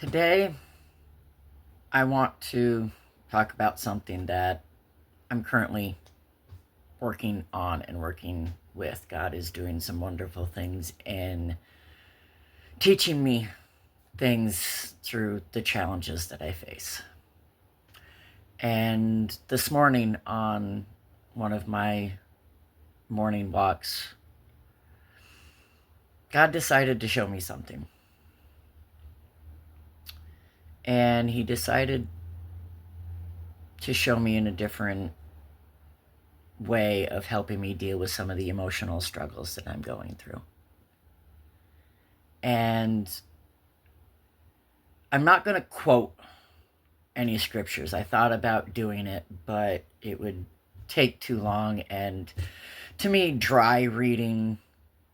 Today, I want to talk about something that I'm currently working on and working with. God is doing some wonderful things in teaching me things through the challenges that I face. And this morning, on one of my morning walks, God decided to show me something. And He decided to show me in a different way of helping me deal with some of the emotional struggles that I'm going through. And I'm not going to quote any scriptures. I thought about doing it, but it would take too long. And to me, dry reading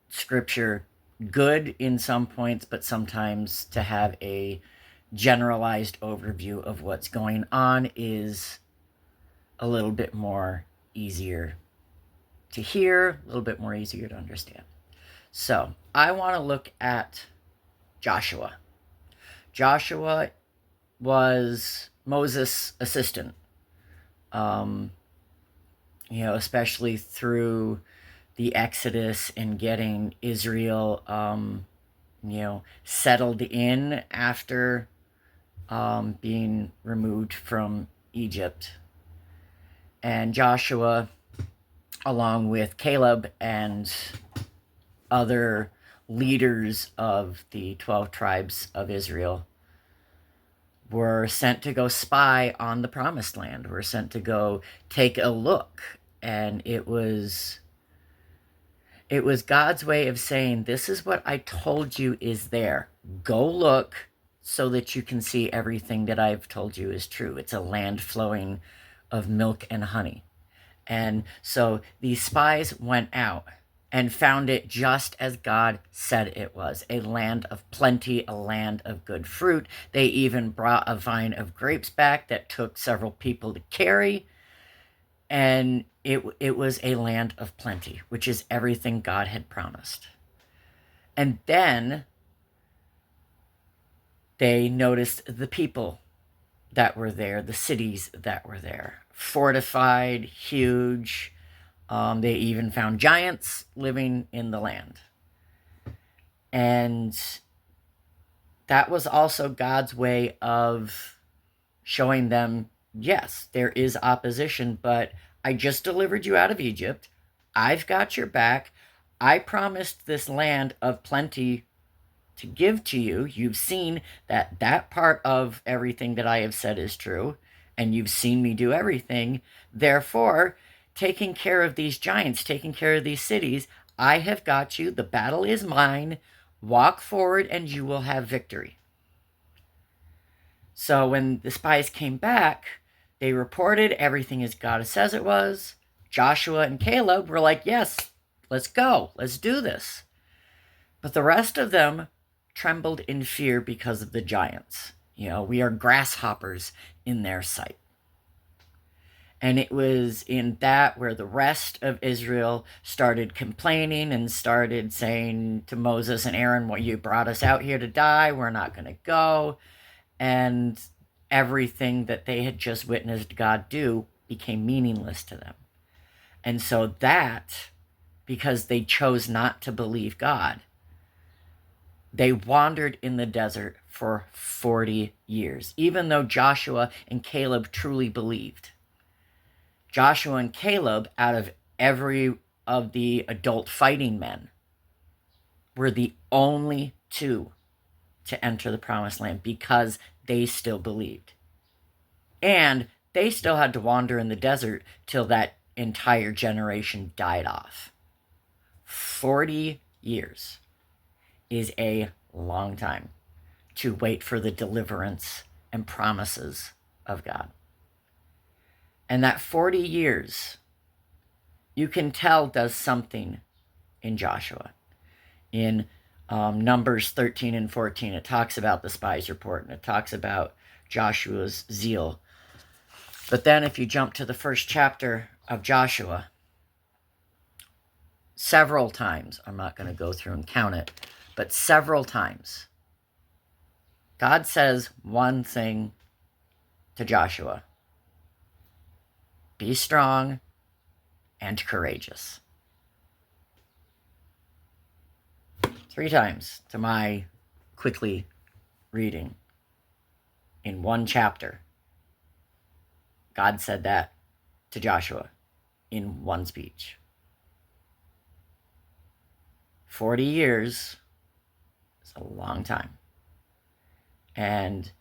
scripture, good in some points, but sometimes to have a generalized overview of what's going on is a little bit more easier to hear, a little bit more easier to understand. So I want to look at Joshua. Joshua was Moses' assistant, especially through the Exodus and getting Israel, settled in after being removed from Egypt. And Joshua, along with Caleb and other leaders of the 12 tribes of Israel, were sent to go spy on the promised land, were sent to go take a look. And it was God's way of saying, this is what I told you is there. Go look so that you can see everything that I've told you is true. It's a land flowing of milk and honey. And so these spies went out and found it just as God said it was, a land of plenty, a land of good fruit. They even brought a vine of grapes back that took several people to carry. And it was a land of plenty, which is everything God had promised. And then they noticed the people that were there, the cities that were there, fortified, huge. They even found giants living in the land. And that was also God's way of showing them, yes, there is opposition, but I just delivered you out of Egypt. I've got your back. I promised this land of plenty to give to you. You've seen that part of everything that I have said is true, and you've seen me do everything. Therefore, taking care of these giants, taking care of these cities, I have got you. The battle is mine. Walk forward and you will have victory. So when the spies came back, they reported everything as God says it was. Joshua and Caleb were like, yes, let's go. Let's do this. But the rest of them trembled in fear because of the giants. We are grasshoppers in their sight. And it was in that where the rest of Israel started complaining and started saying to Moses and Aaron, well, you brought us out here to die. We're not going to go. And everything that they had just witnessed God do became meaningless to them. And so that, because they chose not to believe God, they wandered in the desert for 40 years, even though Joshua and Caleb truly believed. Joshua and Caleb, out of every of the adult fighting men, were the only two to enter the promised land because they still believed. And they still had to wander in the desert till that entire generation died off. 40 years is a long time to wait for the deliverance and promises of God. And that 40 years, you can tell, does something in Joshua. In Numbers 13 and 14, it talks about the spies report, and it talks about Joshua's zeal. But then if you jump to the first chapter of Joshua, several times, I'm not going to go through and count it, but several times, God says one thing to Joshua: be strong and courageous. 3 times to my quickly reading. In one chapter, God said that to Joshua in one speech. 40 years is a long time. And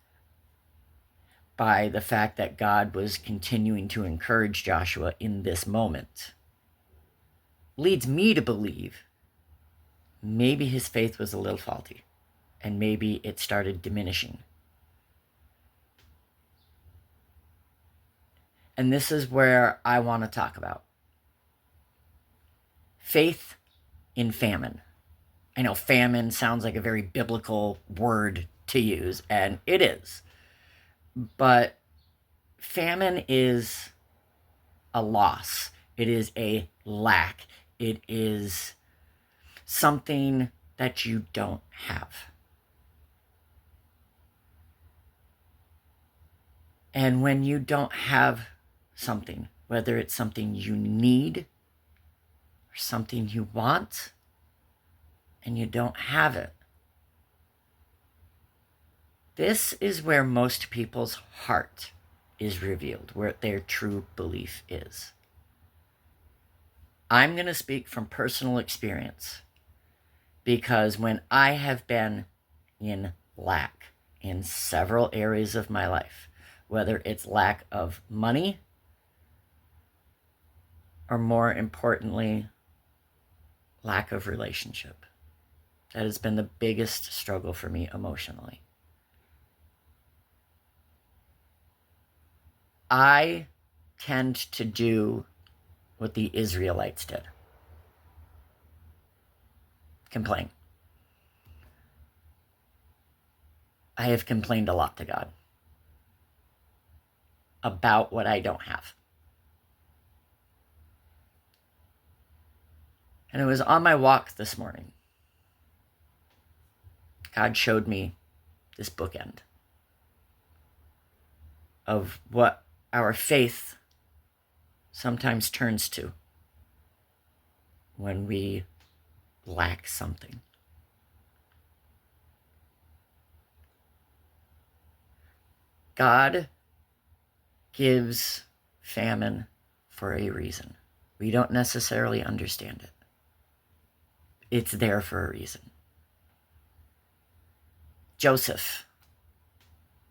by the fact that God was continuing to encourage Joshua in this moment, leads me to believe maybe his faith was a little faulty, and maybe it started diminishing. And this is where I want to talk about faith in famine. I know famine sounds like a very biblical word to use, and it is. But famine is a loss. It is a lack. It is something that you don't have. And when you don't have something, whether it's something you need or something you want, and you don't have it, this is where most people's heart is revealed, where their true belief is. I'm going to speak from personal experience, because when I have been in lack in several areas of my life, whether it's lack of money, or more importantly, lack of relationship, that has been the biggest struggle for me emotionally. I tend to do what the Israelites did: complain. I have complained a lot to God about what I don't have. And it was on my walk this morning, God showed me this bookend of what our faith sometimes turns to when we lack something. God gives famine for a reason. We don't necessarily understand it. It's there for a reason. Joseph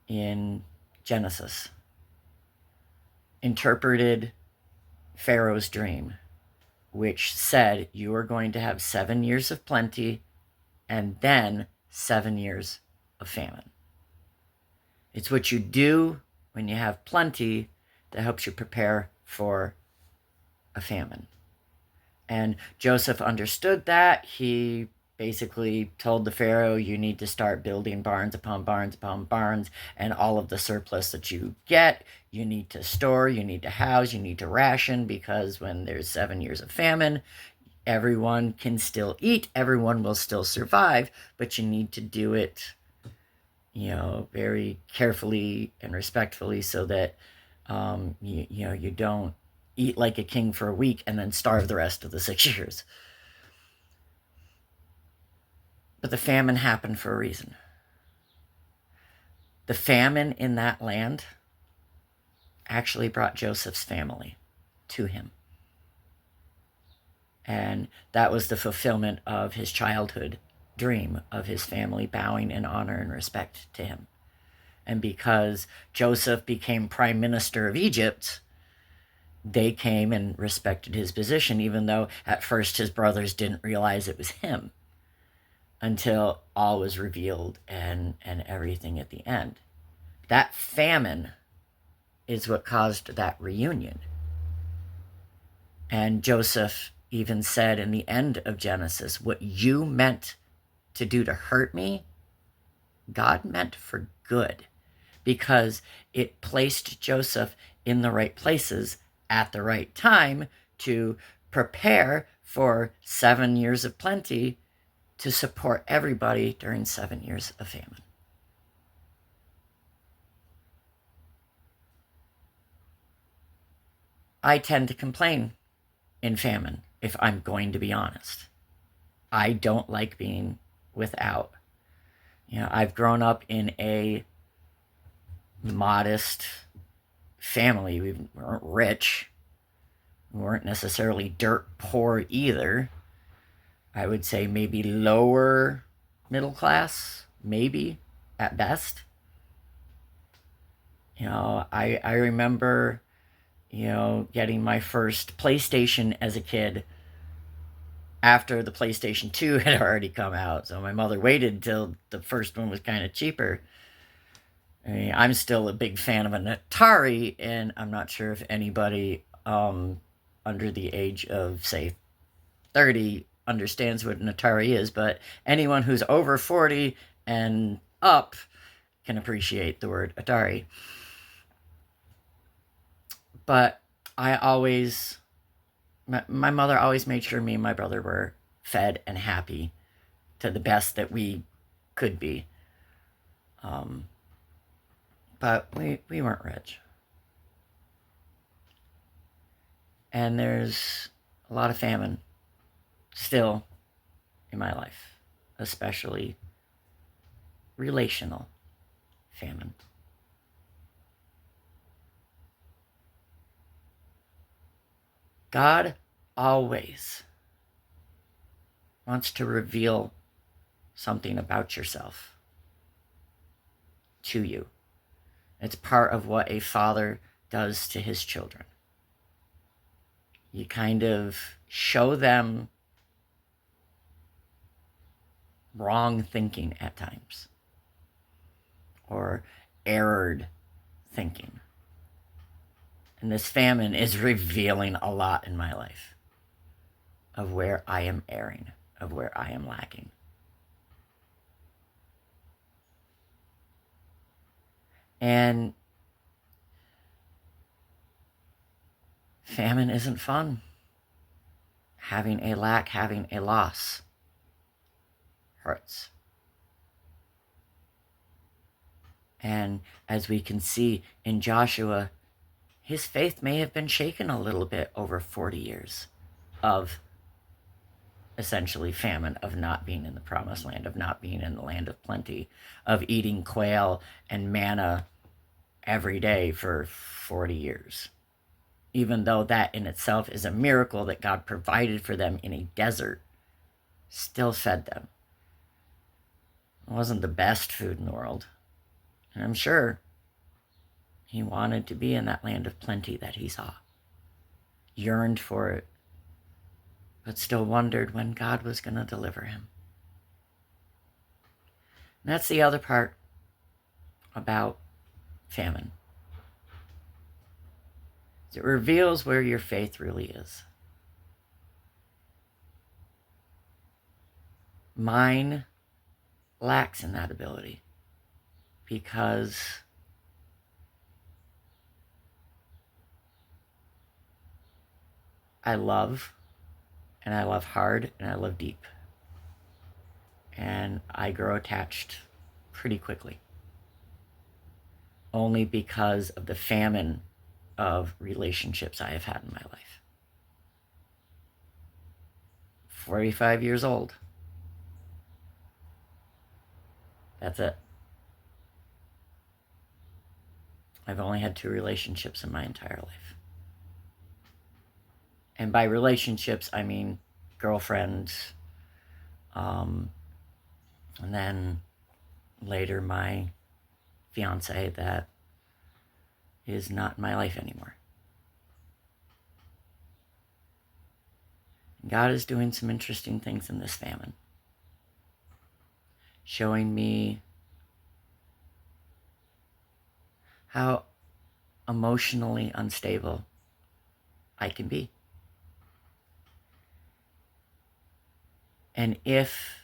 in Genesis interpreted Pharaoh's dream, which said you are going to have 7 years of plenty and then 7 years of famine. It's what you do when you have plenty that helps you prepare for a famine. And Joseph understood that. He basically told the Pharaoh, you need to start building barns upon barns upon barns, and all of the surplus that you get, you need to store, you need to house, you need to ration, because when there's 7 years of famine, everyone can still eat, everyone will still survive, but you need to do it, very carefully and respectfully, so that you don't eat like a king for a week and then starve the rest of the 6 years. But the famine happened for a reason. The famine in that land actually brought Joseph's family to him. And that was the fulfillment of his childhood dream of his family bowing in honor and respect to him. And because Joseph became prime minister of Egypt, they came and respected his position, even though at first his brothers didn't realize it was him, until all was revealed and everything at the end. That famine is what caused that reunion. And Joseph even said in the end of Genesis, what you meant to do to hurt me, God meant for good, because it placed Joseph in the right places at the right time to prepare for 7 years of plenty to support everybody during 7 years of famine. I tend to complain in famine, if I'm going to be honest. I don't like being without. I've grown up in a modest family. We weren't rich. We weren't necessarily dirt poor either. I would say maybe lower middle class, maybe at best. I remember, getting my first PlayStation as a kid after the PlayStation 2 had already come out. So my mother waited until the first one was kind of cheaper. I'm still a big fan of an Atari, and I'm not sure if anybody under the age of, say, 30 understands what an Atari is, but anyone who's over 40 and up can appreciate the word Atari. But my mother always made sure me and my brother were fed and happy to the best that we could be. But we weren't rich. And there's a lot of famine still in my life, especially relational famine. God always wants to reveal something about yourself to you. It's part of what a father does to his children. You kind of show them wrong thinking at times, or errored thinking. And this famine is revealing a lot in my life of where I am erring, of where I am lacking. And famine isn't fun. Having a lack, having a loss hurts. And as we can see in Joshua, his faith may have been shaken a little bit over 40 years of essentially famine, of not being in the promised land, of not being in the land of plenty, of eating quail and manna every day for 40 years. Even though that in itself is a miracle that God provided for them in a desert, still fed them. It wasn't the best food in the world. And I'm sure he wanted to be in that land of plenty that he saw, yearned for it, but still wondered when God was going to deliver him. And that's the other part about famine. It reveals where your faith really is. Mine lacks in that ability because I love, and I love hard, and I love deep. And I grow attached pretty quickly. Only because of the famine of relationships I have had in my life. 45 years old. That's it. I've only had 2 relationships in my entire life. And by relationships, I mean girlfriends, and then later my fiance that is not in my life anymore. God is doing some interesting things in this famine, showing me how emotionally unstable I can be. And if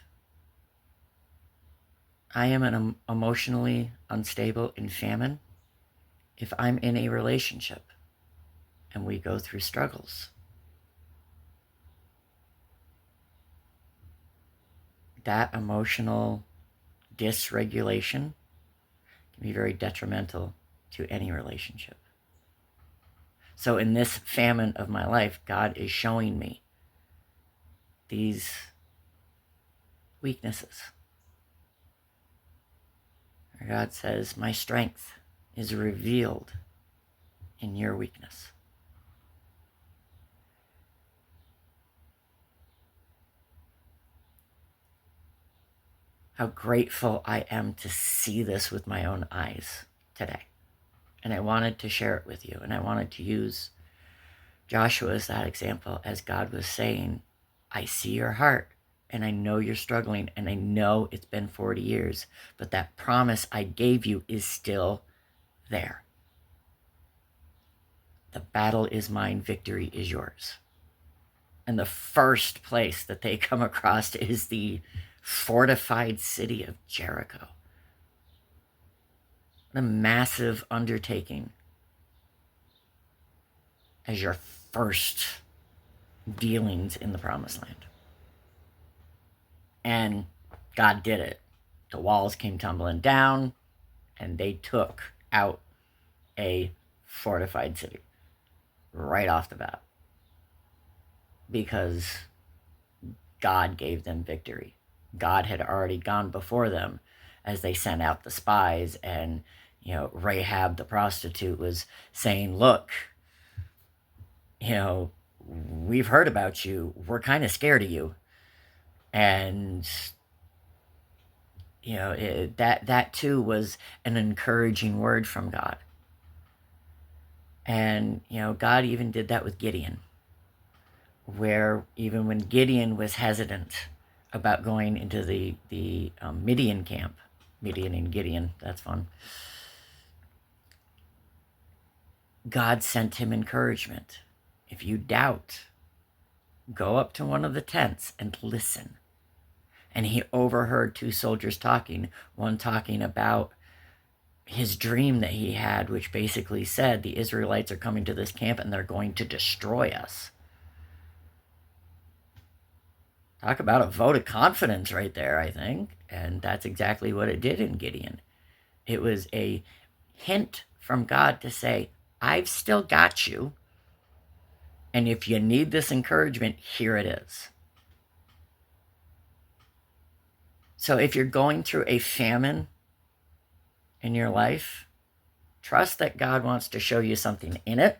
I am emotionally unstable in famine, if I'm in a relationship and we go through struggles, that emotional dysregulation can be very detrimental to any relationship. So in this famine of my life, God is showing me these weaknesses. God says, my strength is revealed in your weakness. How grateful I am to see this with my own eyes today. And I wanted to share it with you. And I wanted to use Joshua as that example, as God was saying, I see your heart and I know you're struggling and I know it's been 40 years, but that promise I gave you is still there. The battle is mine, victory is yours. And the first place that they come across is the fortified city of Jericho. What a massive undertaking as your first dealings in the promised land. And God did it. The walls came tumbling down, and they took out a fortified city right off the bat because God gave them victory. God had already gone before them as they sent out the spies, and Rahab the prostitute was saying, look, we've heard about you. We're kind of scared of you. And that too was an encouraging word from God. And God even did that with Gideon, where even when Gideon was hesitant about going into the Midian camp, Midian and Gideon, that's fun, God sent him encouragement. If you doubt, go up to one of the tents and listen. And he overheard two soldiers talking, one talking about his dream that he had, which basically said the Israelites are coming to this camp and they're going to destroy us. Talk about a vote of confidence right there, I think. And that's exactly what it did in Gideon. It was a hint from God to say, I've still got you. And if you need this encouragement, here it is. So if you're going through a famine in your life, trust that God wants to show you something in it,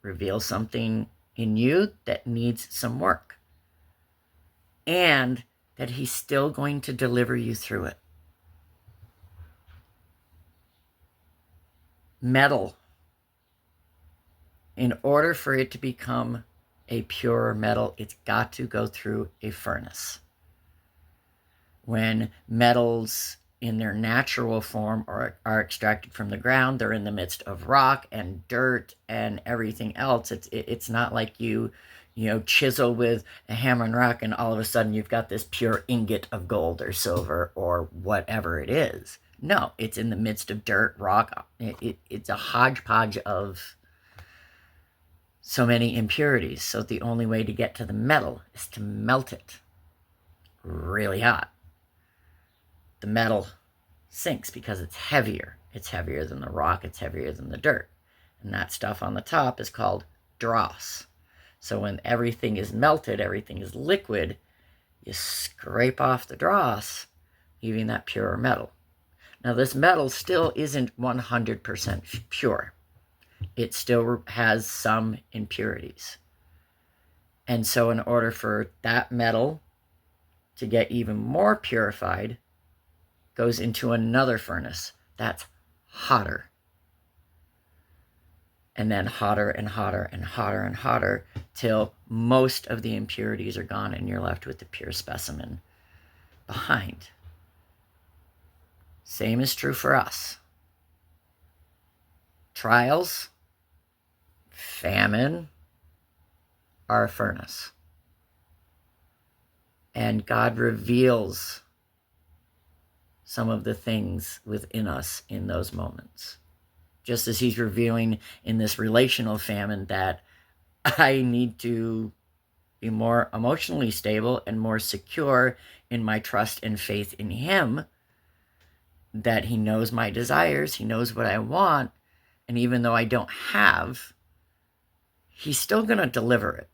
reveal something in you that needs some work, and that he's still going to deliver you through it. Metal, in order for it to become a pure metal, it's got to go through a furnace. When metals in their natural form are extracted from the ground, they're in the midst of rock and dirt and everything else. It's not like you chisel with a hammer and rock and all of a sudden you've got this pure ingot of gold or silver or whatever it is. No, it's in the midst of dirt, rock. It's a hodgepodge of so many impurities. So the only way to get to the metal is to melt it really hot. The metal sinks because it's heavier. It's heavier than the rock. It's heavier than the dirt. And that stuff on the top is called dross. So when everything is melted, everything is liquid, you scrape off the dross, leaving that pure metal. Now this metal still isn't 100% pure. It still has some impurities. And so in order for that metal to get even more purified, goes into another furnace that's hotter. And then hotter and hotter and hotter and hotter till most of the impurities are gone and you're left with the pure specimen behind. Same is true for us. Trials, famine are a furnace. And God reveals some of the things within us in those moments. Just as he's revealing in this relational famine that I need to be more emotionally stable and more secure in my trust and faith in him, that he knows my desires, he knows what I want, and even though I don't have He's still going to deliver it,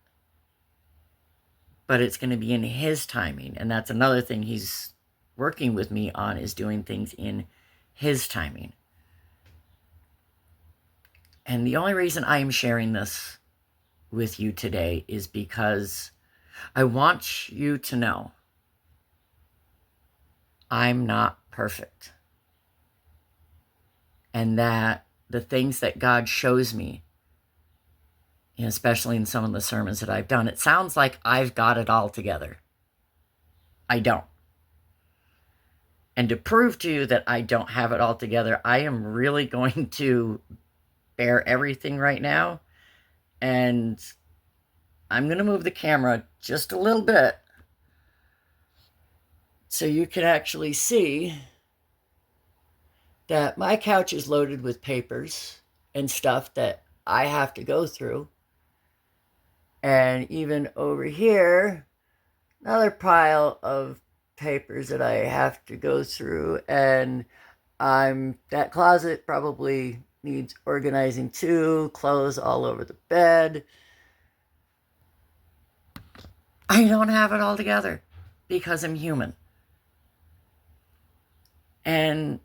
but it's going to be in his timing. And that's another thing he's working with me on, is doing things in his timing. And the only reason I am sharing this with you today is because I want you to know I'm not perfect. And that the things that God shows me, especially in some of the sermons that I've done, it sounds like I've got it all together. I don't. And to prove to you that I don't have it all together, I am really going to bear everything right now. And I'm going to move the camera just a little bit so you can actually see that my couch is loaded with papers and stuff that I have to go through. And even over here, another pile of papers that I have to go through. And that closet probably needs organizing too. Clothes all over the bed. I don't have it all together because I'm human. And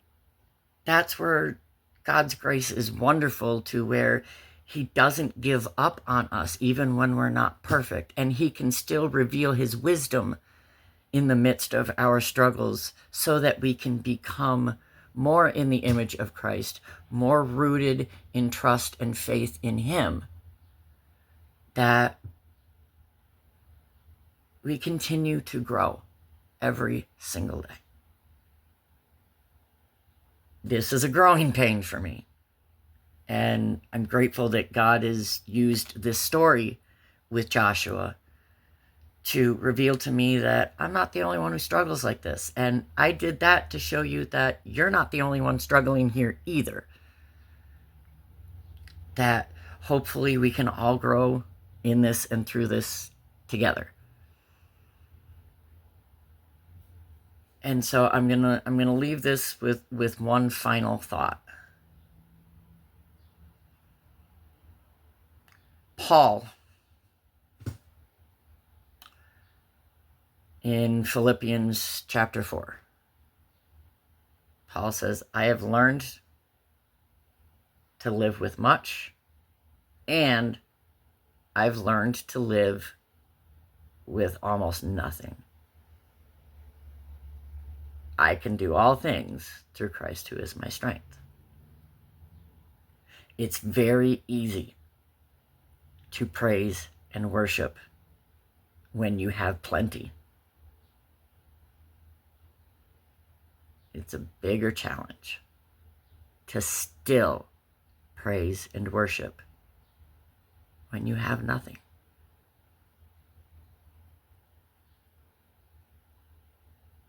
that's where God's grace is wonderful, to where he doesn't give up on us even when we're not perfect. And he can still reveal his wisdom in the midst of our struggles so that we can become more in the image of Christ, more rooted in trust and faith in him, that we continue to grow every single day. This is a growing pain for me. And I'm grateful that God has used this story with Joshua to reveal to me that I'm not the only one who struggles like this. And I did that to show you that you're not the only one struggling here either. That hopefully we can all grow in this and through this together. And so I'm gonna leave this with one final thought. Paul, in Philippians chapter 4, Paul says, I have learned to live with much, and I've learned to live with almost nothing. I can do all things through Christ who is my strength. It's very easy to praise and worship when you have plenty. It's a bigger challenge to still praise and worship when you have nothing.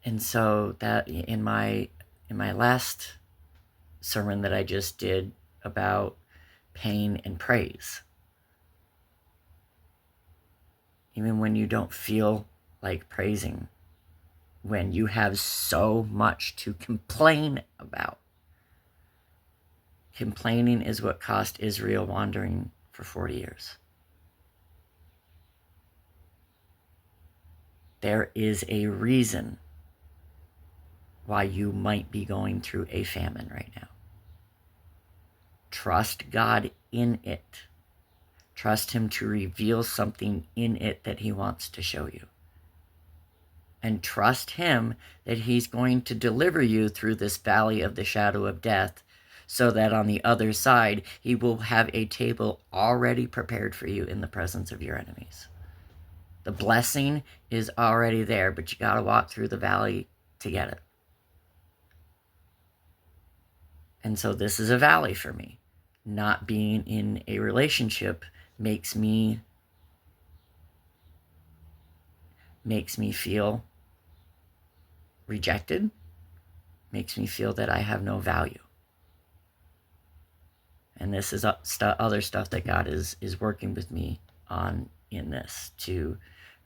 And so that in my last sermon that I just did about pain and praise, even when you don't feel like praising, when you have so much to complain about. Complaining is what cost Israel wandering for 40 years. There is a reason why you might be going through a famine right now. Trust God in it. Trust him to reveal something in it that he wants to show you. And trust him that he's going to deliver you through this valley of the shadow of death, so that on the other side, he will have a table already prepared for you in the presence of your enemies. The blessing is already there, but you got to walk through the valley to get it. And so this is a valley for me. Not being in a relationship makes me feel rejected, makes me feel that I have no value. And this is other stuff that God is working with me on in this, to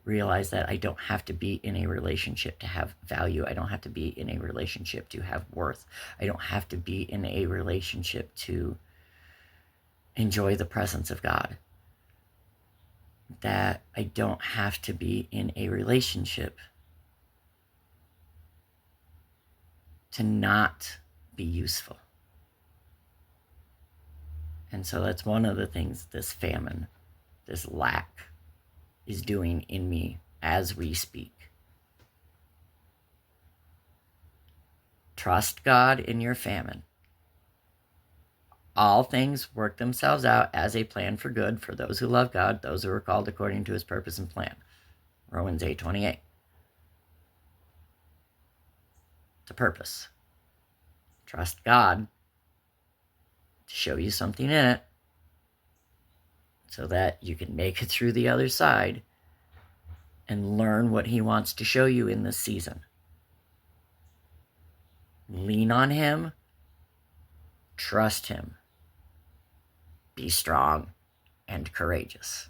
realize that I don't have to be in a relationship to have value. I don't have to be in a relationship to have worth. I don't have to be in a relationship to enjoy the presence of God. that I don't have to be in a relationship to not be useful. And so that's one of the things this famine, this lack, is doing in me as we speak. Trust God in your famine. All things work themselves out as a plan for good for those who love God, those who are called according to his purpose and plan. Romans 8:28. The purpose. Trust God to show you something in it so that you can make it through the other side and learn what he wants to show you in this season. Lean on him. Trust him. Be strong and courageous.